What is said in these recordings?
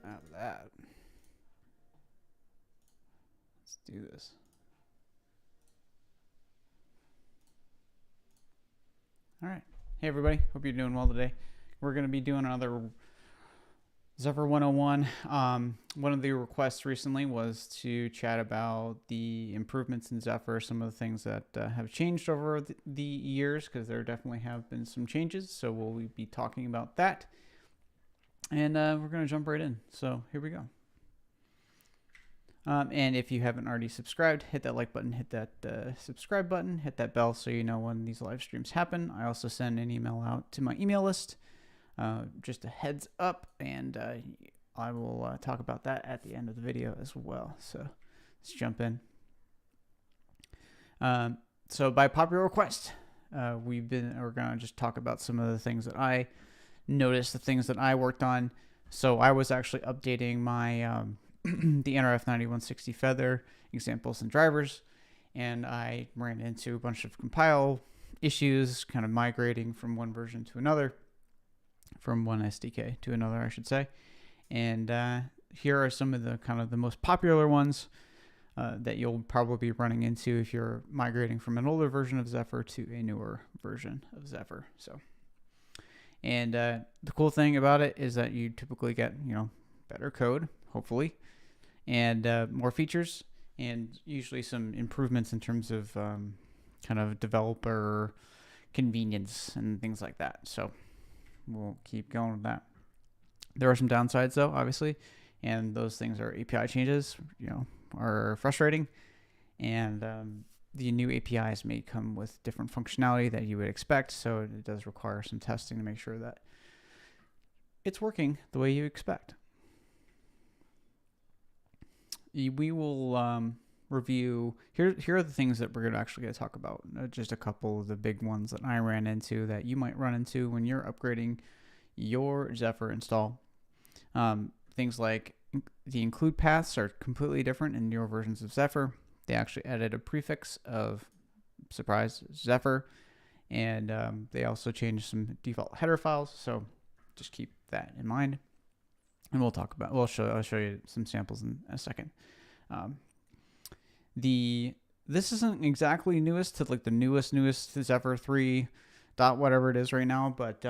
out of that. Let's do this. All right. Hey, everybody. Hope you're doing well today. We're going to be doing another Zephyr 101. One of the requests recently was to chat about the improvements in Zephyr, some of the things that have changed over the years, because there definitely have been some changes. So we'll be talking about that. And we're going to jump right in. So here we go. And if you haven't already subscribed, hit that like button, hit that subscribe button, hit that bell so you know when these live streams happen. I also send an email out to my email list, just a heads up, and I will talk about that at the end of the video as well. So let's jump in. So by popular request, we're going to just talk about some of the things that I noticed, the things that I worked on. So I was actually updating my the NRF 9160 Feather examples and drivers, and I ran into a bunch of compile issues, kind of migrating from one version to another, from one SDK to another, I should say. And here are some of the kind of the most popular ones that you'll probably be running into if you're migrating from an older version of Zephyr to a newer version of Zephyr. So, and the cool thing about it is that you typically get, better code, hopefully, and more features, and usually some improvements in terms of kind of developer convenience and things like that. So we'll keep going with that. There are some downsides though, obviously, and those things are API changes, are frustrating, and the new APIs may come with different functionality that you would expect, so it does require some testing to make sure that it's working the way you expect. We will review, here are the things that we're actually going to talk about, just a couple of the big ones that I ran into that you might run into when you're upgrading your Zephyr install. Things like the include paths are completely different in newer versions of Zephyr. They actually added a prefix of, surprise, Zephyr, and they also changed some default header files, so just keep that in mind. And I'll show you some samples in a second. This isn't exactly newest to like the newest Zephyr 3 dot whatever it is right now, but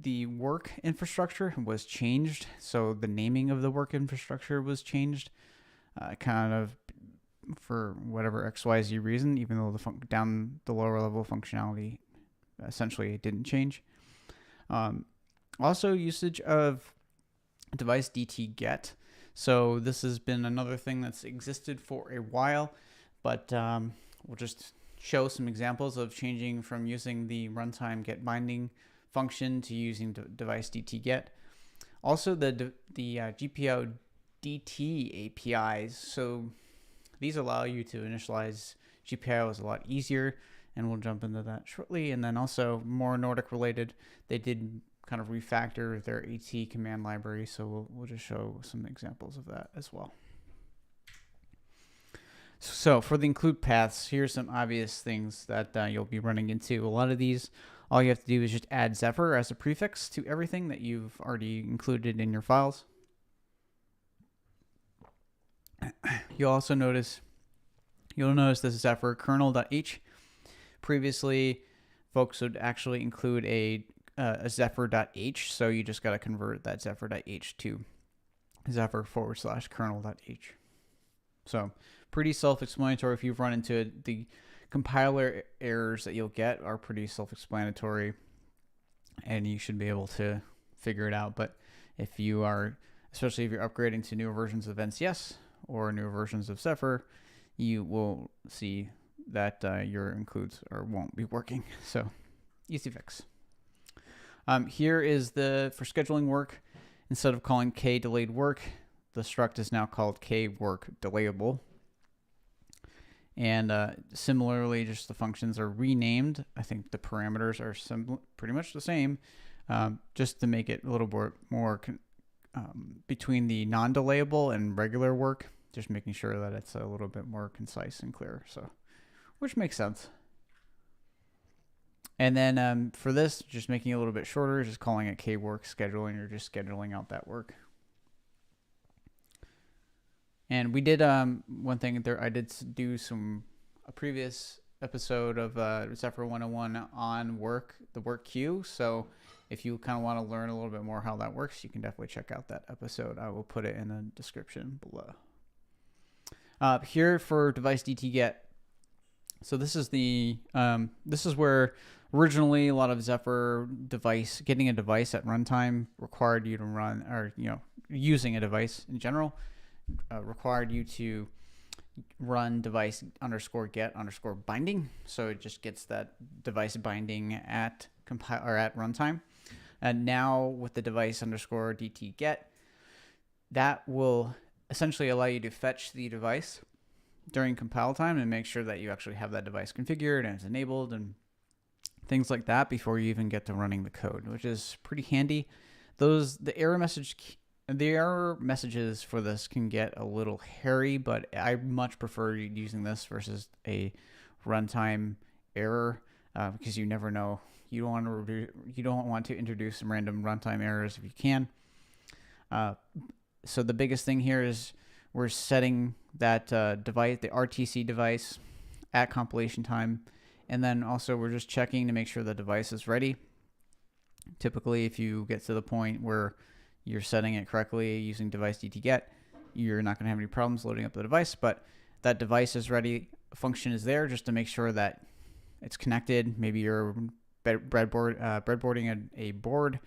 the work infrastructure was changed. So the naming of the work infrastructure was changed, kind of for whatever XYZ reason, even though down the lower level functionality essentially didn't change. Also usage of device DT get. So this has been another thing that's existed for a while, but we'll just show some examples of changing from using the runtime get binding function to using device DT get. Also the GPIO DT APIs. So these allow you to initialize GPIOs a lot easier, and we'll jump into that shortly. And then also more Nordic related, they did kind of refactor their AT command library, so we'll just show some examples of that as well. So for the include paths, here's some obvious things that you'll be running into. A lot of these, all you have to do is just add Zephyr as a prefix to everything that you've already included in your files. You'll notice this Zephyr kernel.h. Previously, folks would actually include a Zephyr.h, so you just got to convert that Zephyr.h to Zephyr/kernel.h. So pretty self-explanatory. If you've run into it, the compiler errors that you'll get are pretty self-explanatory, and you should be able to figure it out. But if you are, especially if you're upgrading to newer versions of NCS or newer versions of Zephyr, you will see that your includes won't be working. So easy fix. Here is for scheduling work. Instead of calling k delayed work, the struct is now called k work delayable. And similarly, just the functions are renamed. I think the parameters are pretty much the same, just to make it a little bit more between the non-delayable and regular work, just making sure that it's a little bit more concise and clear. So, which makes sense. And then for this, just making it a little bit shorter, just calling it k work scheduling, or just scheduling out that work. And we did one thing there. I did do a previous episode of Zephyr 101 on the work queue. So if you kind of want to learn a little bit more how that works, you can definitely check out that episode. I will put it in the description below. Here for device DT get. So this is this is where originally a lot of Zephyr getting a device at runtime required you to run, or using a device in general required you to run device underscore get underscore binding. So it just gets that device binding at runtime. And now with the device underscore DT get, that will essentially allow you to fetch the device during compile time and make sure that you actually have that device configured and it's enabled and things like that before you even get to running the code, which is pretty handy. The error messages for this can get a little hairy, but I much prefer using this versus a runtime error because you never know. You don't want to introduce some random runtime errors if you can. So the biggest thing here is we're setting that device, the RTC device, at compilation time, and then also we're just checking to make sure the device is ready. Typically, if you get to the point where you're setting it correctly using device DT get, you're not going to have any problems loading up the device, but that device is ready function is there just to make sure that it's connected. Maybe you're breadboarding a board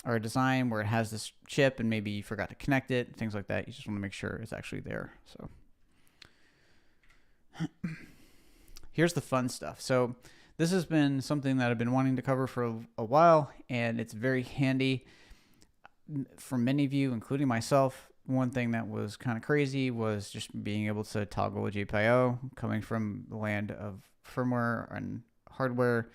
or a design where it has this chip and maybe you forgot to connect it, things like that. You just want to make sure it's actually there. So here's the fun stuff. So this has been something that I've been wanting to cover for a while, and it's very handy for many of you, including myself. One thing that was kind of crazy was just being able to toggle a GPIO. Coming from the land of firmware and hardware,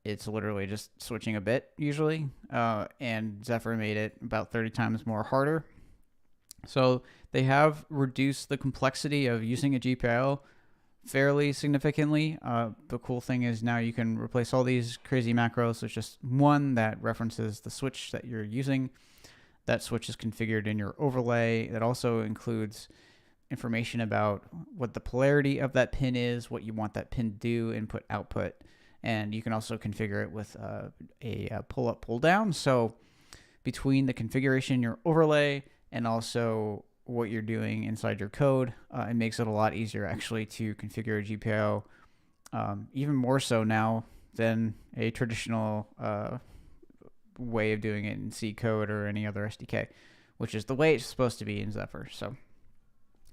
it's literally just switching a bit usually, and Zephyr made it about 30 times more harder. So they have reduced the complexity of using a GPIO fairly significantly. The cool thing is now you can replace all these crazy macros with just one that references the switch that you're using. That switch is configured in your overlay. That also includes information about what the polarity of that pin is, what you want that pin to do, input, output. And you can also configure it with a pull up, pull down. So between the configuration in your overlay and also what you're doing inside your code, it makes it a lot easier actually to configure a GPIO, even more so now than a traditional way of doing it in C code or any other SDK, which is the way it's supposed to be in Zephyr. So,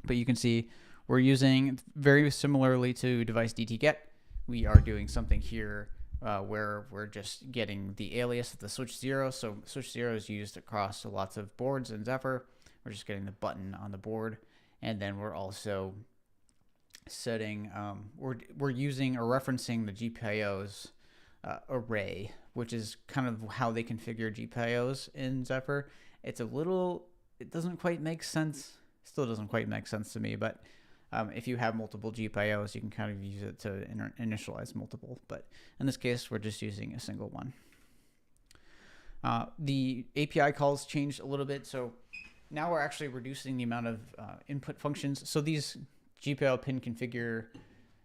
but you can see we're using very similarly to device DT get. We are doing something here where we're just getting the alias of the switch 0. So switch 0 is used across lots of boards in Zephyr. We're just getting the button on the board, and then we're also setting we're using or referencing the GPIOs array, which is kind of how they configure GPIOs in Zephyr. It doesn't quite make sense. Still doesn't quite make sense to me, but if you have multiple GPIOs, you can kind of use it to initialize multiple. But in this case, we're just using a single one. The API calls changed a little bit, so now we're actually reducing the amount of input functions. So these GPIO pin configure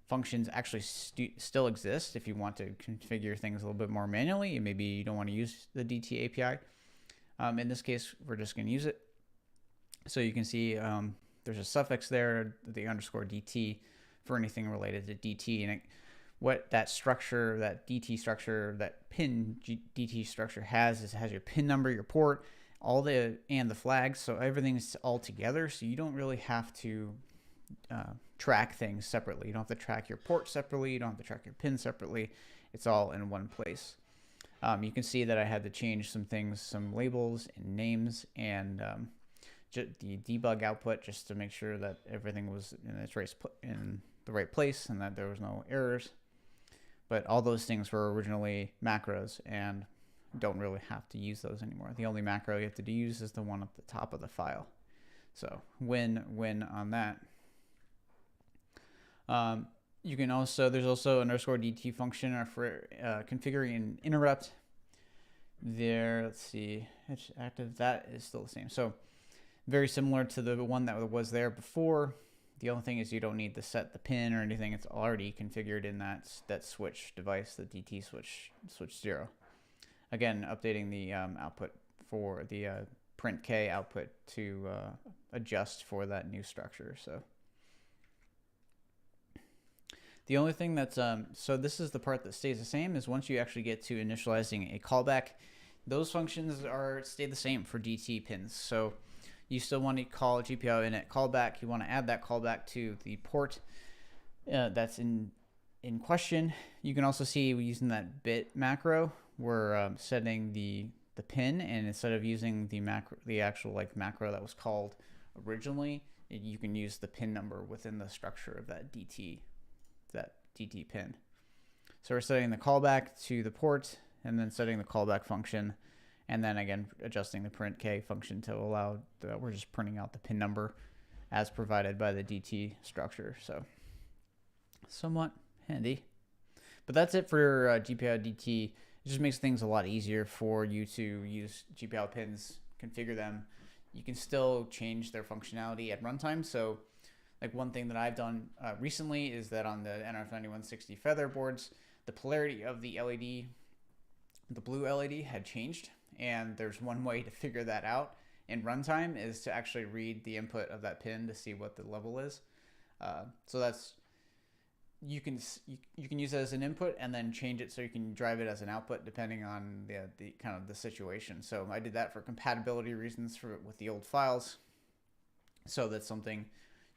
functions actually still exist if you want to configure things a little bit more manually, and maybe you don't want to use the DT API. In this case, we're just going to use it. So you can see there's a suffix there, the underscore DT, for anything related to DT. And what that structure, that DT structure, that pin DT structure has your pin number, your port, and the flags. So everything's all together. So you don't really have to track things separately. You don't have to track your port separately. You don't have to track your pin separately. It's all in one place. You can see that I had to change some things, some labels and names, and the debug output, just to make sure that everything was in the right place and that there was no errors. But all those things were originally macros and don't really have to use those anymore. The only macro you have to use is the one at the top of the file. So win on that. You can also, there's also underscore DT function for configuring an interrupt there. Let's see, it's active. That is still the same. So very similar to the one that was there before. The only thing is you don't need to set the pin or anything. It's already configured in that switch device, the DT switch 0. Again, updating the output for the print K output to adjust for that new structure. So the only thing that's so this is the part that stays the same, is once you actually get to initializing a callback, those functions stay the same for DT pins. So you still want to call GPIO init callback. You want to add that callback to the port that's in question. You can also see we're using that bit macro. We're setting the pin, and instead of using the actual macro that was called originally, you can use the pin number within the structure of that DT pin. So we're setting the callback to the port, and then setting the callback function, and then again adjusting the print K function to allow we're just printing out the pin number as provided by the DT structure. So somewhat handy. But that's it for GPIO DT. It just makes things a lot easier for you to use GPIO pins, configure them. You can still change their functionality at runtime. So like one thing that I've done recently is that on the NRF9160 Feather boards, the polarity of the LED, the blue LED, had changed. And there's one way to figure that out in runtime is to actually read the input of that pin to see what the level is. So that's you can use it as an input and then change it so you can drive it as an output depending on the kind of the situation. So I did that for compatibility reasons with the old files. So that's something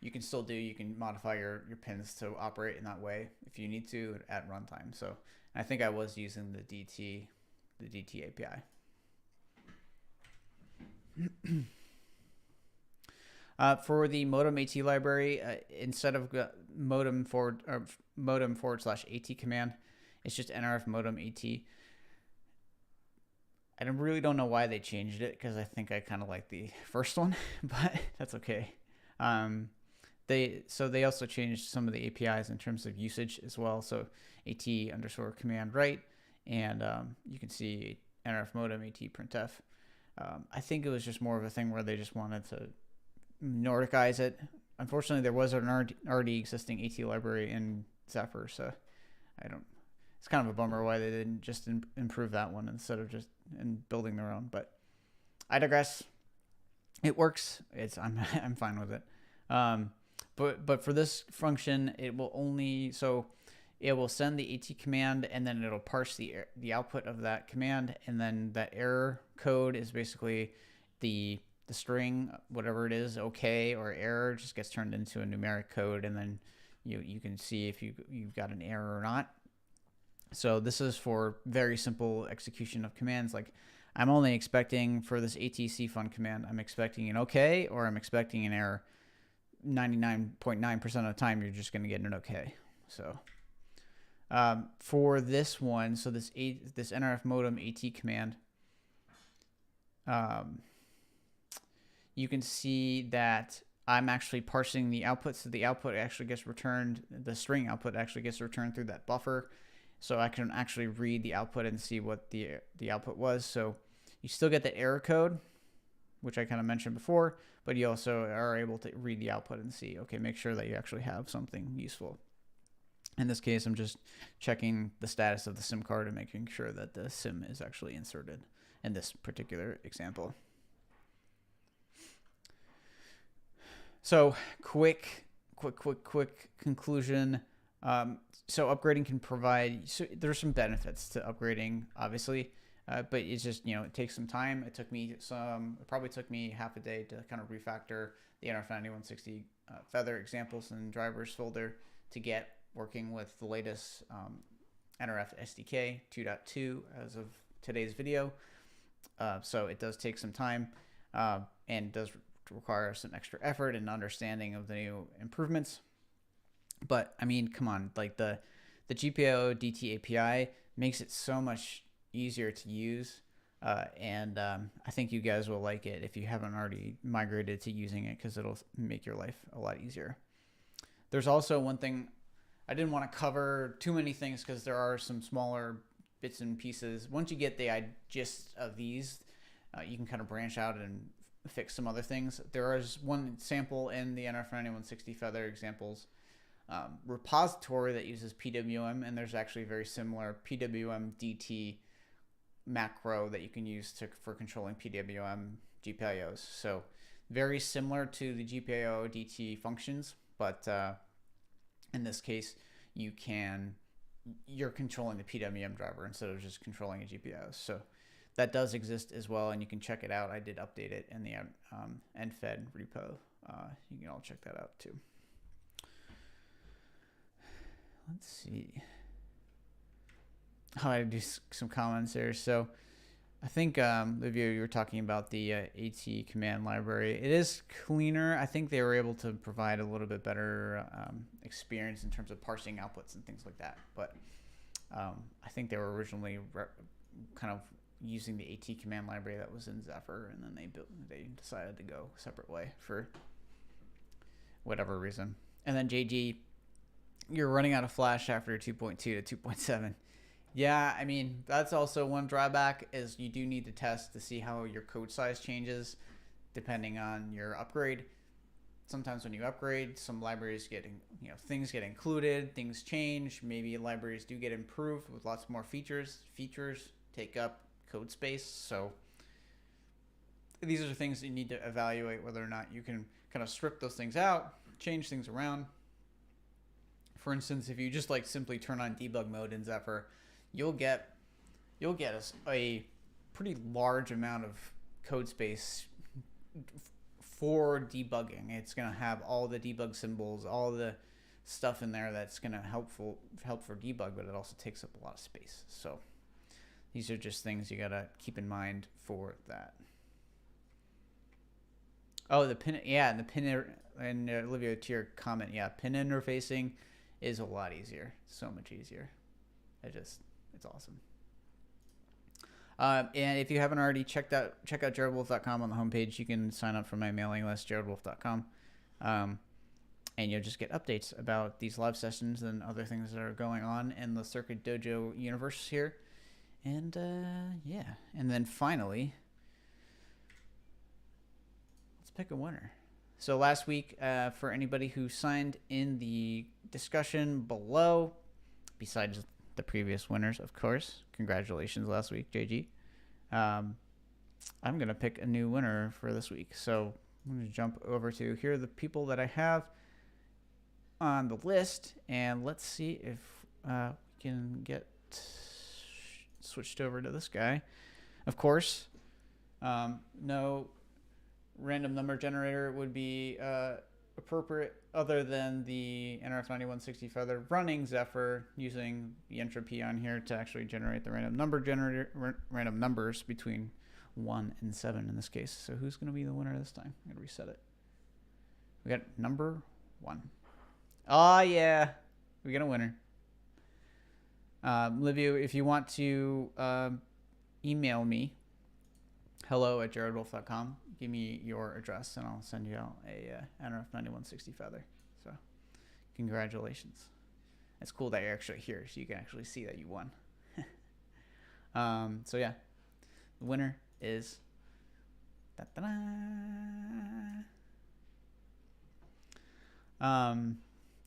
you can still do. You can modify your pins to operate in that way if you need to at runtime. So I think I was using the DT API. For the modem AT library, instead of modem /AT command, it's just NRF modem AT. I really don't know why they changed it, because I think I kind of like the first one, but that's okay. They also changed some of the APIs in terms of usage as well. So AT_command write, and you can see NRF modem AT printf. I think it was just more of a thing where they just wanted to Nordicize it. Unfortunately, there was an already existing AT library in Zephyr, so it's kind of a bummer why they didn't just improve that one instead of just building their own. But I digress. It works. I'm fine with it. But for this function, it will send the AT command, and then it'll parse the output of that command, and then that error code is basically the string, whatever it is, okay or error, just gets turned into a numeric code, and then you can see if you've got an error or not. So this is for very simple execution of commands. Like I'm only expecting for this ATCFun command, I'm expecting an okay or I'm expecting an error. 99.9% of the time, you're just going to get an okay. So for this one, so this NRF modem AT command, you can see that I'm actually parsing the output, so the output actually gets returned, the string output actually gets returned through that buffer, so I can actually read the output and see what the output was. So you still get the error code, which I kind of mentioned before, but you also are able to read the output and see, okay, make sure that you actually have something useful. In this case, I'm just checking the status of the SIM card and making sure that the SIM is actually inserted in this particular example. So quick conclusion. So upgrading can provide, so there's some benefits to upgrading, obviously, but it's just, it takes some time. It probably took me half a day to kind of refactor the NRF9160 Feather examples and drivers folder to get working with the latest NRF SDK 2.2 as of today's video. So it does take some time and does require some extra effort and understanding of the new improvements. But I mean, come on, like the GPIO DT API makes it so much easier to use, and I think you guys will like it if you haven't already migrated to using it, because it'll make your life a lot easier. There's also one thing I didn't want to cover too many things, because there are some smaller bits and pieces. Once you get the gist of these, you can kind of branch out and fix some other things. There is one sample in the NRF9160 Feather examples repository that uses PWM, and there's actually a very similar PWM DT macro that you can use for controlling PWM GPIOs. So very similar to the GPIO DT functions, but in this case, you're controlling the PWM driver instead of just controlling a GPIO. So that does exist as well, and you can check it out. I did update it in the NFED repo. You can all check that out too. Let's see. Oh, I do some comments there. So I think, Livia, you were talking about the AT command library. It is cleaner. I think they were able to provide a little bit better experience in terms of parsing outputs and things like that. But I think they were originally kind of using the AT command library that was in Zephyr, and then they decided to go a separate way for whatever reason. And then JG, you're running out of flash after 2.2 to 2.7. Yeah, I mean, that's also one drawback, is you do need to test to see how your code size changes depending on your upgrade. Sometimes when you upgrade, some libraries things get included, things change, maybe libraries do get improved with lots more features. Features take up code space, so these are the things that you need to evaluate whether or not you can kind of strip those things out, change things around. For instance, if you just like simply turn on debug mode in Zephyr, you'll get a pretty large amount of code space for debugging. It's going to have all the debug symbols, all the stuff in there that's going to help for debug, but it also takes up a lot of space. So these are just things you got to keep in mind for that. Oh, the pin, yeah, and the pin, and Olivia, to your comment, yeah, pin interfacing is a lot easier, so much easier. It's awesome. And if you haven't already check out jaredwolf.com on the homepage. You can sign up for my mailing list, jaredwolf.com, and you'll just get updates about these live sessions and other things that are going on in the Circuit Dojo universe here. And yeah, and then finally, let's pick a winner. So last week, for anybody who signed in the discussion below, besides the previous winners, of course, congratulations last week, JG. I'm going to pick a new winner for this week. So I'm going to jump over to here are the people that I have on the list, and let's see if we can get switched over to this guy. Of course, no random number generator would be appropriate other than the NRF9160 Feather running Zephyr using the entropy on here to actually generate the random numbers between 1 and 7 in this case. So who's going to be the winner this time? I'm going to reset it. We got number 1. Oh yeah, we got a winner. Livia, if you want to email me, hello@jaredwolf.com. Give me your address, and I'll send you out a NRF9160 Feather. So, congratulations. It's cool that you're actually here, so you can actually see that you won. So, yeah. The winner is...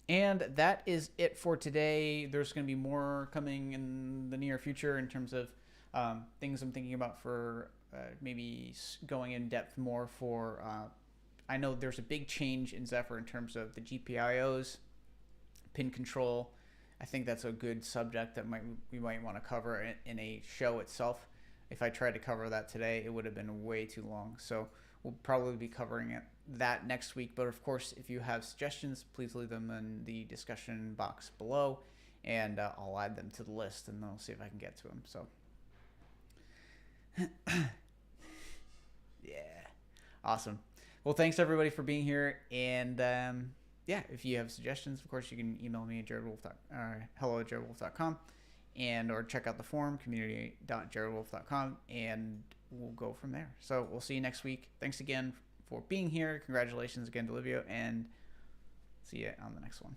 and that is it for today. There's going to be more coming in the near future in terms of things I'm thinking about for... maybe going in depth more for, I know there's a big change in Zephyr in terms of the GPIOs, pin control. I think that's a good subject that we might want to cover in a show itself. If I tried to cover that today, it would have been way too long. So we'll probably be covering that next week. But of course, if you have suggestions, please leave them in the discussion box below, and I'll add them to the list, and I'll see if I can get to them. So. Yeah, awesome. Well, thanks everybody for being here, and yeah, if you have suggestions, of course, you can email me at hello@jaredwolf.com, and or check out the forum, community.jaredwolf.com, and we'll go from there. So we'll see you next week. Thanks again for being here. Congratulations again to Olivia, and see you on the next one.